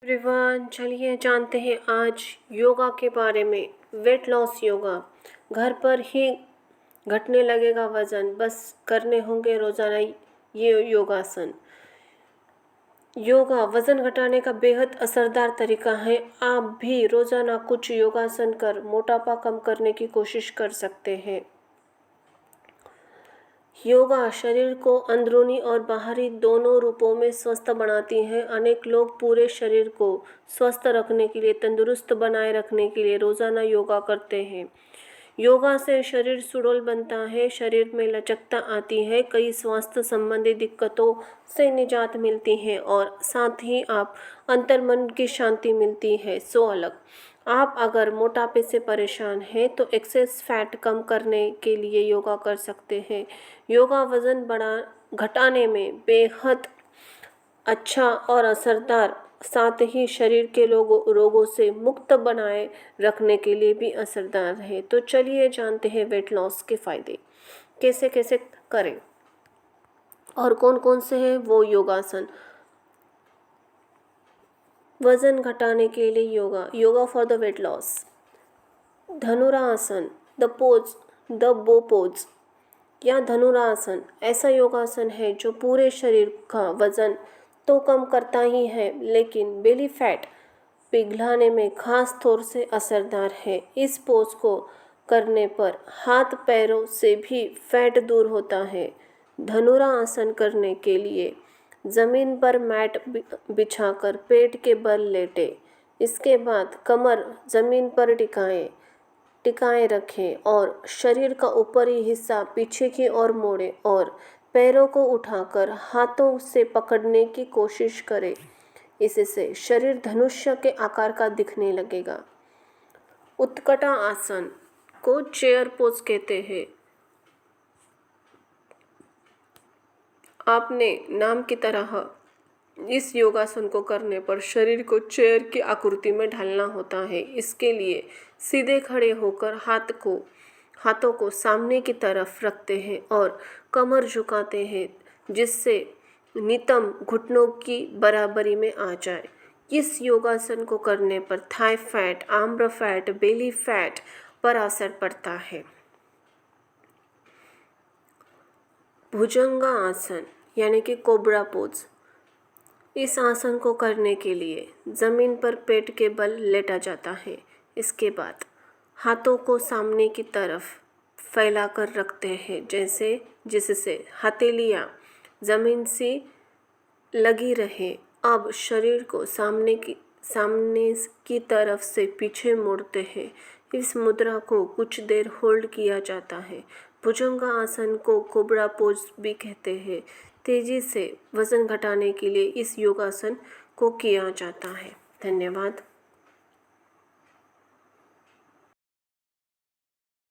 Everyone, चलिए जानते हैं आज योगा के बारे में। Weight loss yoga. घर पर ही घटने लगेगा वज़न, बस करने होंगे रोज़ाना ये योगासन। योगा वज़न घटाने का बेहद असरदार तरीका है। आप भी रोज़ाना कुछ योगासन कर मोटापा कम करने की कोशिश कर सकते हैं। योगा शरीर को अंदरूनी और बाहरी दोनों रूपों में स्वस्थ बनाती है। अनेक लोग पूरे शरीर को स्वस्थ रखने के लिए, तंदुरुस्त बनाए रखने के लिए रोज़ाना योगा करते हैं। योगा से शरीर सुडौल बनता है, शरीर में लचकता आती है, कई स्वास्थ्य संबंधी दिक्कतों से निजात मिलती है और साथ ही आप अंतर्मन की शांति मिलती है। सो अलग आप अगर मोटापे से परेशान हैं तो एक्सेस फैट कम करने के लिए योगा कर सकते हैं। योगा वज़न घटाने में बेहद अच्छा और असरदार, साथ ही शरीर के रोगों से मुक्त बनाए रखने के लिए भी असरदार है। तो चलिए जानते हैं वेट लॉस के फ़ायदे कैसे कैसे करें और कौन कौन से हैं वो योगासन। वज़न घटाने के लिए yoga for the weight loss. Dhanurasana, the बो पोज या धनुरासन ऐसा योगासन है जो पूरे शरीर का वज़न तो कम करता ही है, लेकिन बेली फैट पिघलाने में खास तौर से असरदार है। इस पोज को करने पर हाथ पैरों से भी फैट दूर होता है। धनुरासन करने के लिए ज़मीन पर मैट बिछाकर पेट के बल लेटें। इसके बाद कमर ज़मीन पर टिकाए रखें और शरीर का ऊपरी हिस्सा पीछे की ओर मोड़ें और पैरों को उठाकर हाथों से पकड़ने की कोशिश करें। इससे शरीर धनुष्य के आकार का दिखने लगेगा। उत्कटा आसन को चेयर पोज कहते हैं। आपने नाम की तरह इस योगासन को करने पर शरीर को चेयर की आकृति में ढालना होता है। इसके लिए सीधे खड़े होकर हाथों को सामने की तरफ रखते हैं और कमर झुकाते हैं, जिससे नितंब घुटनों की बराबरी में आ जाए। इस योगासन को करने पर Thai fat, arm fat, belly fat पर असर पड़ता है। भुजंगा आसन यानी कि कोबरा पोज। इस आसन को करने के लिए ज़मीन पर पेट के बल लेटा जाता है। इसके बाद हाथों को सामने की तरफ फैला कर रखते हैं, जिससे हथेलियाँ ज़मीन से लगी रहे। अब शरीर को सामने की तरफ से पीछे मोड़ते हैं। इस मुद्रा को कुछ देर होल्ड किया जाता है। भुजंगा आसन को कोबरा पोज भी कहते हैं। तेजी से वज़न घटाने के लिए इस योगासन को किया जाता है। धन्यवाद।